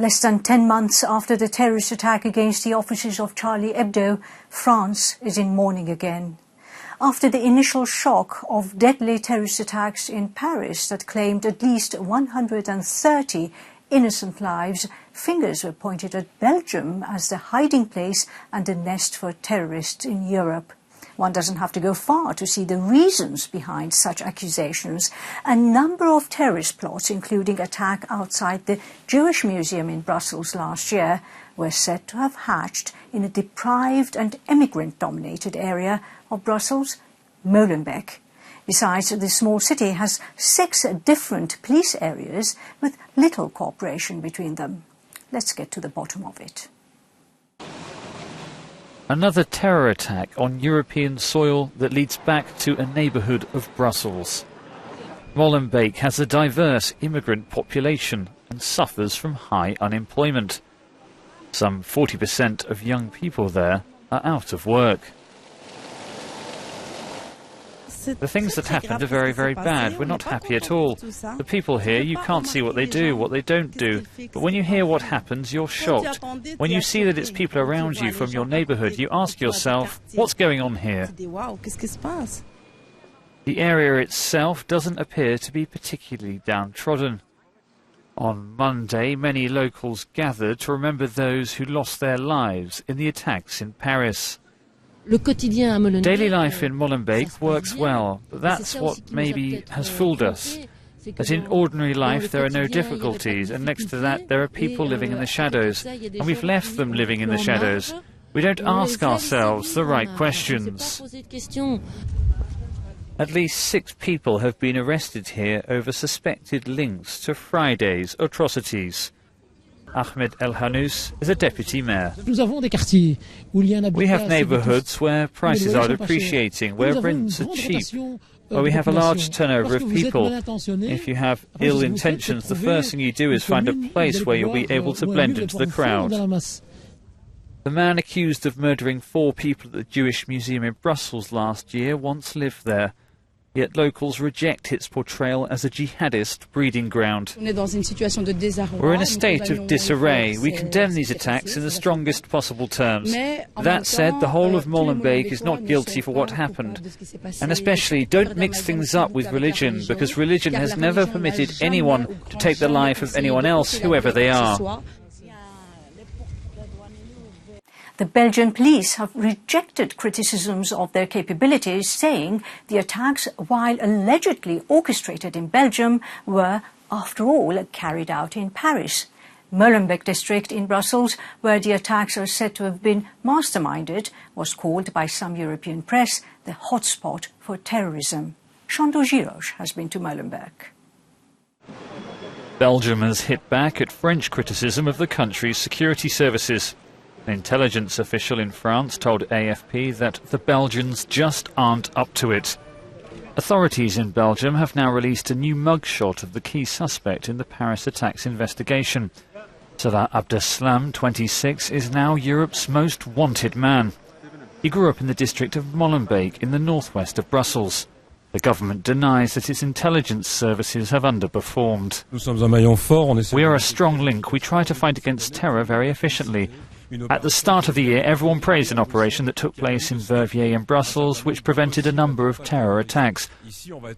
Less than 10 months after the terrorist attack against the offices of Charlie Hebdo, France is in mourning again. After the initial shock of deadly terrorist attacks in Paris that claimed at least 130 innocent lives, fingers were pointed at Belgium as the hiding place and the nest for terrorists in Europe. One doesn't have to go far to see the reasons behind such accusations. A number of terrorist plots, including attack outside the Jewish Museum in Brussels last year, were said to have hatched in a deprived and immigrant-dominated area of Brussels, Molenbeek. Besides, the small city has 6 different police areas with little cooperation between them. Let's get to the bottom of it. Another terror attack on European soil that leads back to a neighbourhood of Brussels. Molenbeek has a diverse immigrant population and suffers from high unemployment. Some 40% of young people there are out of work. The things that happened are very, very bad. We're not happy at all. The people here, you can't see what they do, what they don't do. But when you hear what happens, you're shocked. When you see that it's people around you from your neighbourhood, you ask yourself, what's going on here? The area itself doesn't appear to be particularly downtrodden. On Monday, many locals gathered to remember those who lost their lives in the attacks in Paris. Daily life in Molenbeek works well, but that's what maybe has fooled us. That in ordinary life there are no difficulties, and next to that there are people living in the shadows, and we've left them living in the shadows. We don't ask ourselves the right questions. At least 6 people have been arrested here over suspected links to Friday's atrocities. Ahmed El Hanous is a deputy mayor. We have neighbourhoods where prices are depreciating, where rents are cheap, where we have a large turnover of people. If you have ill intentions, the first thing you do is find a place where you'll be able to blend into the crowd. The man accused of murdering 4 people at the Jewish Museum in Brussels last year once lived there. Yet locals reject its portrayal as a jihadist breeding ground. We're in a state of disarray. We condemn these attacks in the strongest possible terms. That said, the whole of Molenbeek is not guilty for what happened. And especially, don't mix things up with religion, because religion has never permitted anyone to take the life of anyone else, whoever they are. The Belgian police have rejected criticisms of their capabilities, saying the attacks, while allegedly orchestrated in Belgium, were, after all, carried out in Paris. Molenbeek district in Brussels, where the attacks are said to have been masterminded, was called by some European press the hotspot for terrorism. Chantal Giroche has been to Molenbeek. Belgium has hit back at French criticism of the country's security services. An intelligence official in France told AFP that the Belgians just aren't up to it. Authorities in Belgium have now released a new mugshot of the key suspect in the Paris attacks investigation. Salah Abdeslam, 26, is now Europe's most wanted man. He grew up in the district of Molenbeek in the northwest of Brussels. The government denies that its intelligence services have underperformed. We are a strong link. We try to fight against terror very efficiently. At the start of the year, everyone praised an operation that took place in Verviers in Brussels, which prevented a number of terror attacks.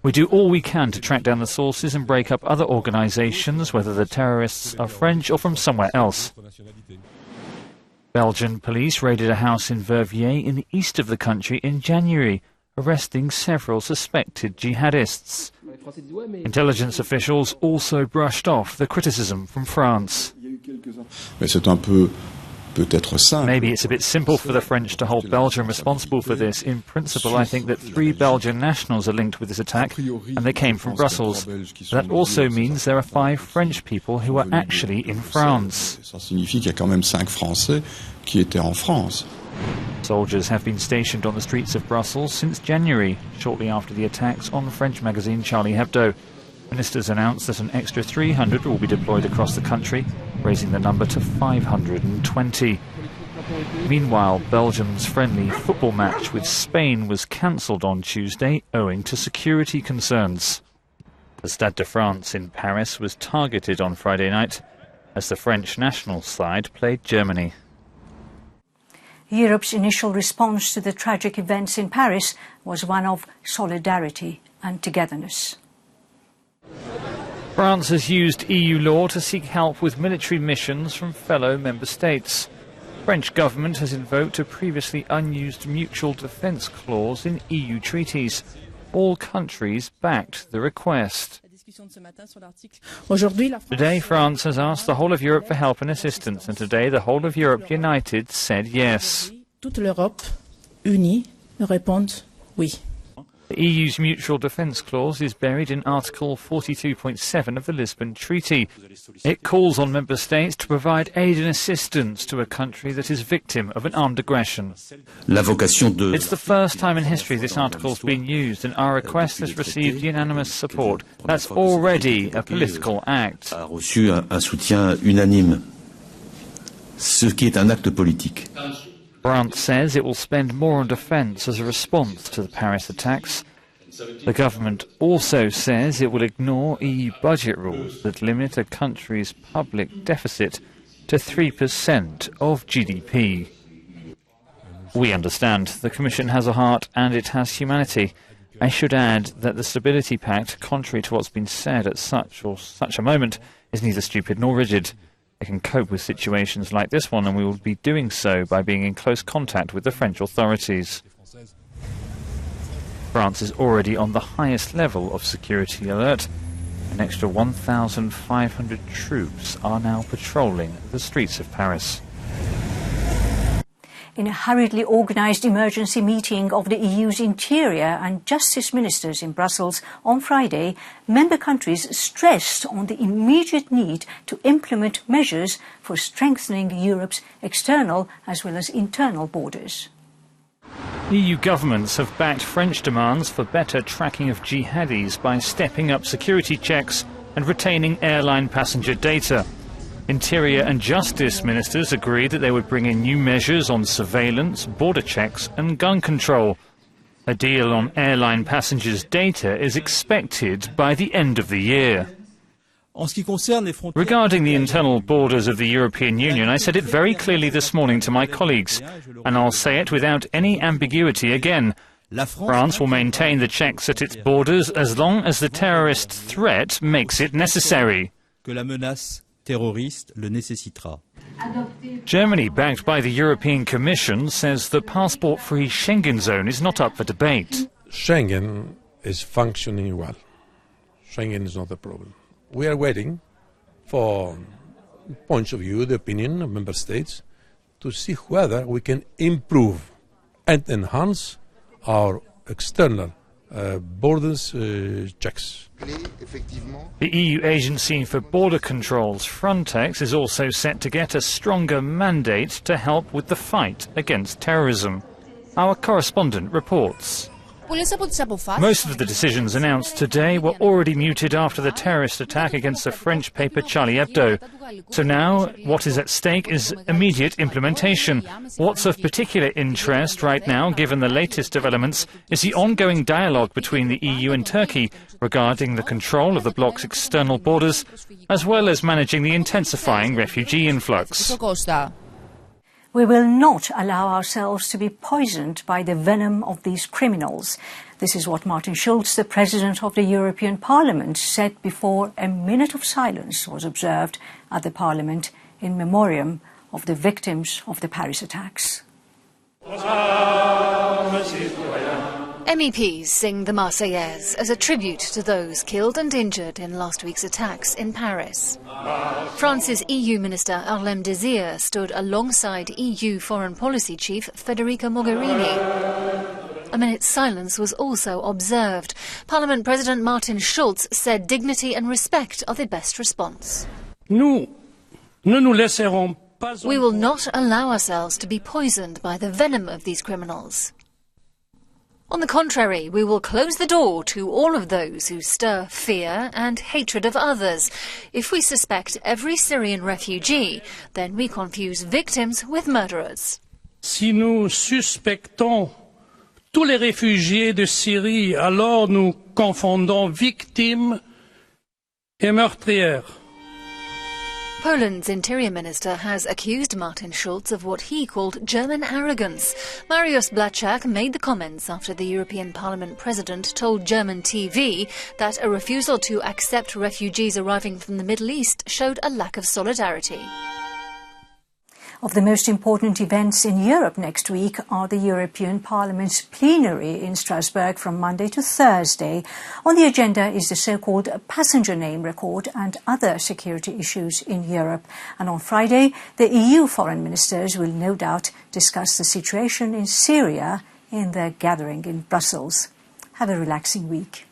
We do all we can to track down the sources and break up other organisations, whether the terrorists are French or from somewhere else. Belgian police raided a house in Verviers in the east of the country in January, arresting several suspected jihadists. Intelligence officials also brushed off the criticism from France. Maybe it's a bit simple for the French to hold Belgium responsible for this. In principle, I think that 3 Belgian nationals are linked with this attack, and they came from Brussels. That also means there are 5 French people who are actually in France. Soldiers have been stationed on the streets of Brussels since January, shortly after the attacks on French magazine Charlie Hebdo. Ministers announced that an extra 300 will be deployed across the country, raising the number to 520. Meanwhile, Belgium's friendly football match with Spain was cancelled on Tuesday owing to security concerns. The Stade de France in Paris was targeted on Friday night. as the French national side played Germany. Europe's initial response to the tragic events in Paris was one of solidarity and togetherness. France has used EU law to seek help with military missions from fellow member states. French government has invoked a previously unused mutual defence clause in EU treaties. All countries backed the request. Today, France has asked the whole of Europe for help and assistance, and today the whole of Europe united said yes. Toute l'Europe unie répond oui. The EU's mutual defence clause is buried in Article 42.7 of the Lisbon Treaty. It calls on member states to provide aid and assistance to a country that is victim of an armed aggression. It's the first time in history this article's been used, and our request has received unanimous support. That's already a political act. A reçu un soutien unanime, ce qui est un acte politique. France says it will spend more on defence as a response to the Paris attacks. The government also says it will ignore EU budget rules that limit a country's public deficit to 3% of GDP. We understand the Commission has a heart and it has humanity. I should add that the Stability Pact, contrary to what's been said at such a moment, is neither stupid nor rigid. It can cope with situations like this one, and we will be doing so by being in close contact with the French authorities. France is already on the highest level of security alert. An extra 1,500 troops are now patrolling the streets of Paris. In a hurriedly organised emergency meeting of the EU's Interior and Justice Ministers in Brussels on Friday, member countries stressed on the immediate need to implement measures for strengthening Europe's external as well as internal borders. EU governments have backed French demands for better tracking of jihadis by stepping up security checks and retaining airline passenger data. Interior and Justice Ministers agreed that they would bring in new measures on surveillance, border checks and gun control. A deal on airline passengers' data is expected by the end of the year. Regarding the internal borders of the European Union, I said it very clearly this morning to my colleagues, and I'll say it without any ambiguity again. France will maintain the checks at its borders as long as the terrorist threat makes it necessary. Germany, backed by the European Commission, says the passport-free Schengen zone is not up for debate. Schengen is functioning well. Schengen is not a problem. We are waiting for points of view, the opinion of member states, to see whether we can improve and enhance our external borders checks. The EU Agency for Border Controls, Frontex, is also set to get a stronger mandate to help with the fight against terrorism. Our correspondent reports. Most of the decisions announced today were already mooted after the terrorist attack against the French paper Charlie Hebdo. So now what is at stake is immediate implementation. What's of particular interest right now, given the latest developments, is the ongoing dialogue between the EU and Turkey regarding the control of the bloc's external borders, as well as managing the intensifying refugee influx. We will not allow ourselves to be poisoned by the venom of these criminals. This is what Martin Schulz, the President of the European Parliament, said before a minute of silence was observed at the Parliament in memoriam of the victims of the Paris attacks. MEPs sing the Marseillaise as a tribute to those killed and injured in last week's attacks in Paris. France's EU Minister Harlem Désir stood alongside EU Foreign Policy Chief Federica Mogherini. A minute's silence was also observed. Parliament President Martin Schulz said dignity and respect are the best response. We will not allow ourselves to be poisoned by the venom of these criminals. On the contrary, we will close the door to all of those who stir fear and hatred of others. If we suspect every Syrian refugee, then we confuse victims with murderers. Si nous suspectons tous les réfugiés de Syrie, alors nous confondons victimes et meurtrières. Poland's Interior Minister has accused Martin Schulz of what he called German arrogance. Mariusz Błaszczak made the comments after the European Parliament President told German TV that a refusal to accept refugees arriving from the Middle East showed a lack of solidarity. Of the most important events in Europe next week are the European Parliament's plenary in Strasbourg from Monday to Thursday. On the agenda is the so-called passenger name record and other security issues in Europe. And on Friday, the EU foreign ministers will no doubt discuss the situation in Syria in their gathering in Brussels. Have a relaxing week.